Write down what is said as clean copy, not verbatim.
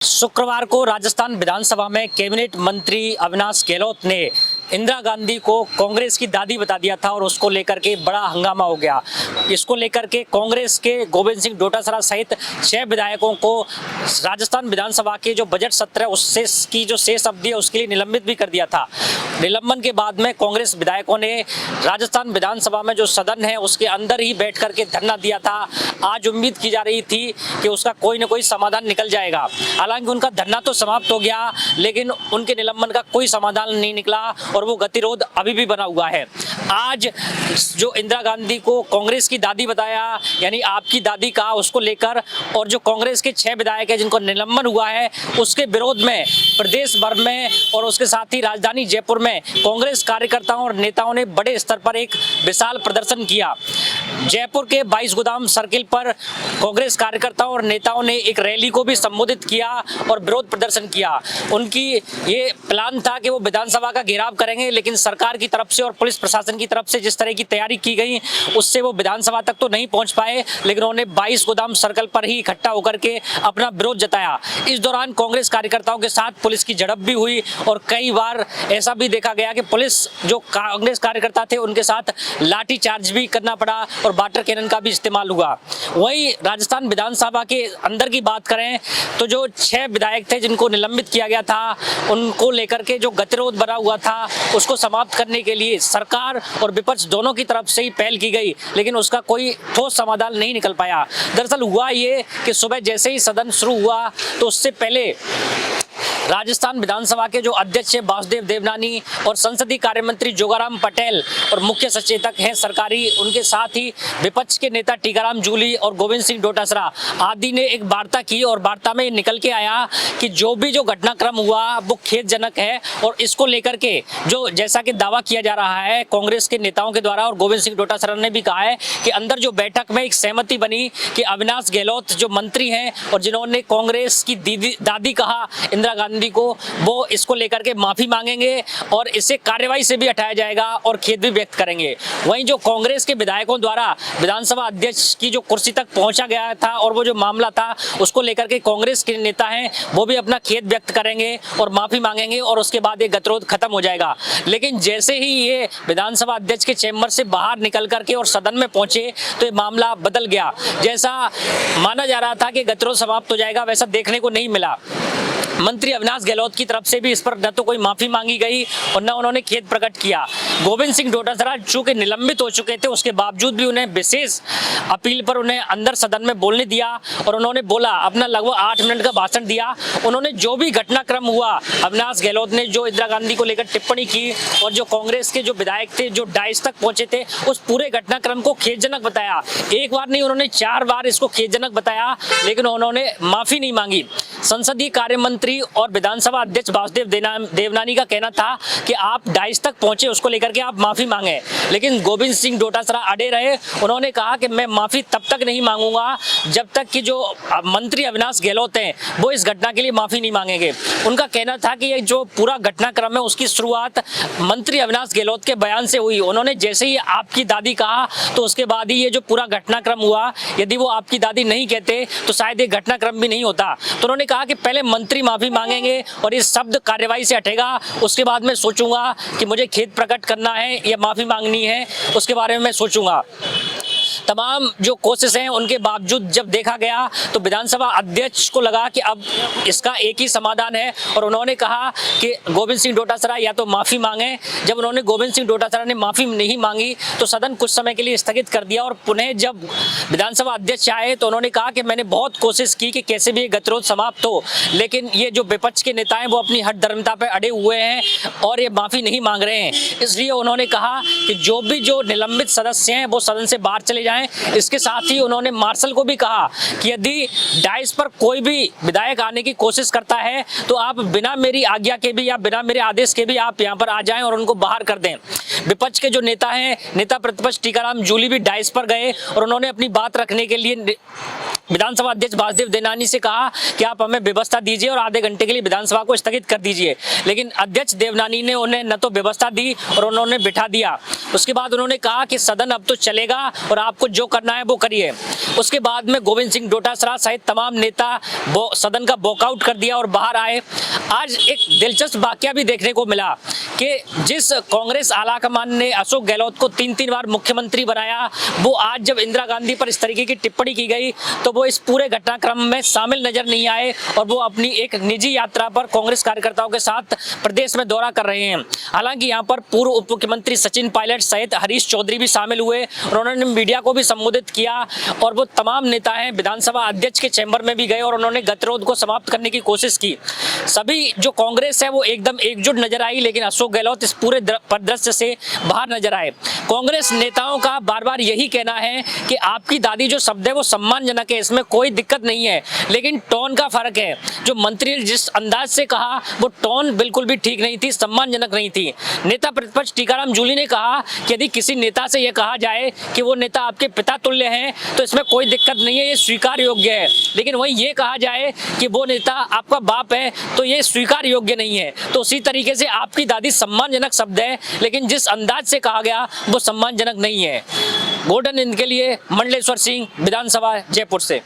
शुक्रवार को राजस्थान विधानसभा में कैबिनेट मंत्री अविनाश गहलोत ने इंदिरा गांधी को कांग्रेस की दादी बता दिया था और उसको लेकर के बड़ा हंगामा हो गया। इसको लेकर के कांग्रेस के गोविंद सिंह डोटासरा सहित 6 विधायकों को राजस्थान विधानसभा के जो बजट सत्र है उससे की जो शेष अवधि है उसके लिए निलंबित भी कर दिया था। निलंबन के बाद में कांग्रेस विधायकों ने राजस्थान विधानसभा में जो सदन है उसके अंदर ही बैठ करके धरना दिया था। आज उम्मीद की जा रही थी कि उसका कोई न कोई समाधान निकल जाएगा। हालांकि उनका धरना तो समाप्त हो गया, लेकिन उनके निलंबन का कोई समाधान नहीं निकला और वो गतिरोध अभी भी बना हुआ है। आज जो इंदिरा गांधी को कांग्रेस की दादी बताया, यानी आपकी दादी कहा, उसको लेकर और जो कांग्रेस के 6 विधायक हैं जिनको निलंबन हुआ है उसके विरोध में प्रदेश भर में और उसके साथ ही राजधानी जयपुर में कांग्रेस कार्यकर्ताओं और नेताओं ने बड़े स्तर पर एक विशाल प्रदर्शन किया। जयपुर के 22 गोदाम सर्किल पर कांग्रेस कार्यकर्ताओं और नेताओं ने एक रैली को भी संबोधित किया और विरोध प्रदर्शन किया। उनकी ये प्लान था कि वो विधानसभा का घेराव करेंगे, लेकिन सरकार की तरफ से और पुलिस प्रशासन की तरफ से जिस तरह की तैयारी की गई उससे वो विधानसभा तक तो नहीं पहुंच पाए, लेकिन उन्होंने 22 गोदाम सर्कल पर ही इकट्ठा होकर के अपना विरोध जताया। इस दौरान कांग्रेस कार्यकर्ताओं के साथ पुलिस की झड़प भी हुई और कई बार ऐसा भी देखा गया कि पुलिस जो कांग्रेस कार्यकर्ता थे उनके साथ लाठी चार्ज भी करना पड़ा और वाटर कैनन का भी इस्तेमाल हुआ। वहीं राजस्थान विधानसभा के अंदर की बात करें तो जो 6 विधायक थे जिनको निलंबित किया गया था, उनको लेकर के जो गतिरोध बना हुआ था उसको समाप्त करने के लिए सरकार और विपक्ष दोनों की तरफ से ही पहल की गई, लेकिन उसका कोई ठोस समाधान नहीं निकल पाया। दरअसल हुआ ये कि सुबह जैसे ही सदन शुरू हुआ तो उससे पहले राजस्थान विधानसभा के जो अध्यक्ष है वासुदेव देवनानी और संसदीय कार्य मंत्री जोगाराम पटेल और मुख्य सचेतक हैं सरकारी, उनके साथ ही विपक्ष के नेता टीकाराम जूली और गोविंद सिंह डोटासरा आदि ने एक वार्ता की और वार्ता में निकल के आया कि जो घटनाक्रम हुआ वो खेदजनक है और इसको लेकर के जो जैसा कि दावा किया जा रहा है कांग्रेस के नेताओं के द्वारा और गोविंद सिंह डोटासरा ने भी कहा है कि अंदर जो बैठक में एक सहमति बनी कि अविनाश गहलोत जो मंत्री हैं और जिन्होंने कांग्रेस की दादी कहा इंदिरा गांधी को, वो इसको लेकर के माफी मांगेंगे और इसे कार्यवाही से भी हटाया जाएगा और खेद भी व्यक्त करेंगे। वहीं जो कांग्रेस के विधायकों द्वारा विधानसभा अध्यक्ष की जो कुर्सी तक पहुंचा गया था और वो जो मामला था उसको लेकर के कांग्रेस के नेता हैं वो भी अपना खेद व्यक्त करेंगे और माफी मांगेंगे और उसके बाद ये गतिरोध खत्म हो जाएगा। लेकिन जैसे ही ये विधानसभा अध्यक्ष के चैम्बर से बाहर निकल करके और सदन में पहुंचे तो ये मामला बदल गया। जैसा माना जा रहा था कि गतिरोध समाप्त हो जाएगा, वैसा देखने को नहीं मिला। मंत्री अविनाश गहलोत की तरफ से भी इस पर न तो कोई माफी मांगी गई और न उन्होंने खेद प्रकट किया। गोविंद सिंह डोटासरा चूंकि निलंबित हो चुके थे उसके बावजूद भी उन्हें विशेष अपील पर उन्हें अंदर सदन में बोलने दिया और उन्होंने बोला, अपना लगभग 8 मिनट का भाषण दिया। उन्होंने जो भी घटनाक्रम हुआ, अविनाश गहलोत ने जो इंदिरा गांधी को लेकर टिप्पणी की और जो कांग्रेस के जो विधायक थे जो डाइस तक पहुंचे थे उस पूरे घटनाक्रम को खेदजनक बताया। एक बार नहीं, उन्होंने 4 बार इसको खेदजनक बताया, लेकिन उन्होंने माफी नहीं मांगी। संसदीय कार्य मंत्री और विधानसभा अध्यक्ष वासुदेव देवनानी का कहना था कि आप डाइस तक पहुंचे उसको लेकर के आप माफी मांगे, लेकिन गोविंद सिंह डोटासरा अड़े रहे। उन्होंने कहा कि मैं माफी तब तक नहीं मांगूंगा जब तक कि जो मंत्री अविनाश गहलोत हैं वो इस घटना के लिए माफी नहीं मांगेंगे। उनका कहना था कि ये जो पूरा घटनाक्रम है उसकी शुरुआत मंत्री अविनाश गहलोत के बयान से हुई। उन्होंने जैसे ही आपकी दादी कहा तो उसके बाद ही ये जो पूरा घटनाक्रम हुआ, यदि वो आपकी दादी नहीं कहते तो शायद ये घटनाक्रम भी नहीं होता। तो उन्होंने कहा कि पहले मंत्री माफी मांगेंगे और इस शब्द कार्यवाही से हटेगा, उसके बाद मैं सोचूंगा कि मुझे खेद प्रकट करना है या माफी मांगनी है, उसके बारे में मैं सोचूंगा। तमाम जो कोशिश हैं उनके बावजूद जब देखा गया तो विधानसभा अध्यक्ष को लगा कि अब इसका एक ही समाधान है और उन्होंने कहा कि गोविंद सिंह डोटासरा या तो माफी मांगे। जब उन्होंने गोविंद सिंह डोटासरा ने माफी नहीं मांगी तो सदन कुछ समय के लिए स्थगित कर दिया और पुनः जब विधानसभा अध्यक्ष आए तो उन्होंने कहा कि मैंने बहुत कोशिश की कि कैसे भी ये गतिरोध समाप्त हो, लेकिन ये जो विपक्ष के नेता हैं वो अपनी हठधर्मिता पर अड़े हुए हैं और ये माफी नहीं मांग रहे हैं। इसलिए उन्होंने कहा कि जो निलंबित सदस्य हैं वो सदन से बाहर चले जाएं। इसके साथ ही उन्होंने मार्शल को भी कहा कि यदि डाइस पर कोई भी विधायक आने की कोशिश करता है तो आप बिना मेरी आज्ञा के भी या बिना मेरे आदेश के भी आप यहां पर आ जाएं और उनको बाहर कर दें। विपक्ष के जो नेता हैं, नेता प्रतिपक्ष टीकाराम जूली भी डाइस पर गए और उन्होंने अपनी बात रखने के लिए विधानसभा अध्यक्ष वासुदेव देवनानी से कहा कि आप हमें व्यवस्था दीजिए और आधे घंटे के लिए विधानसभा को स्थगित कर दीजिए, लेकिन अध्यक्ष देवनानी ने उन्हें न तो व्यवस्था दी और उन्होंने बिठा दिया। उसके बाद उन्होंने कहा कि सदन अब तो चलेगा और आपको जो करना है वो करिए। उसके बाद में गोविंद सिंह डोटासरा सहित तमाम नेता सदन का वॉकआउट कर दिया और बाहर आए। आज एक दिलचस्प वाकया भी देखने को मिला कि जिस कांग्रेस आलाकमान ने अशोक गहलोत को 3 बार मुख्यमंत्री बनाया, वो आज जब इंदिरा गांधी पर इस तरीके की टिप्पणी की गई तो वो इस पूरे घटनाक्रम में शामिल नजर नहीं आए और वो अपनी एक निजी यात्रा पर कांग्रेस कार्यकर्ताओं के साथ प्रदेश में दौरा कर रहे हैं। हालांकि यहाँ पर पूर्व उप मुख्यमंत्री सचिन पायलट सहित हरीश चौधरी भी शामिल हुए और उन्होंने मीडिया को भी संबोधित किया और वो तमाम नेता हैं विधानसभा अध्यक्ष के चैम्बर में भी गए और उन्होंने गतिरोध को समाप्त करने की कोशिश की। सभी जो कांग्रेस है वो एकदम एकजुट नजर आई, लेकिन अशोक गहलोत इस पूरे परिदृश्य से बाहर नजर आए। कांग्रेस नेताओं का बार बार यही कहना है कि आपकी दादी जो शब्द है वो सम्मानजनक है, इसमें कोई दिक्कत नहीं है, लेकिन टोन का फर्क है। जो मंत्री ने जिस अंदाज से कहा वो टोन बिल्कुल भी ठीक नहीं थी, सम्मानजनक नहीं थी। नेता प्रतिपक्ष टीकाराम जूली ने कहा कि यदि किसी नेता से यह कहा जाए कि वो नेता आपके पिता तुल्य हैं तो इसमें कोई दिक्कत नहीं है, ये स्वीकार योग्य है, लेकिन वहीं ये कहा जाए कि वो नेता आपका बाप है तो ये स्वीकार योग्य नहीं है। तो उसी तरीके से आपकी दादी सम्मानजनक शब्द है, लेकिन जिस अंदाज से कहा गया वो सम्मानजनक नहीं है। गोल्डन इनके लिए मंडलेश्वर सिंह, विधानसभा जयपुर से।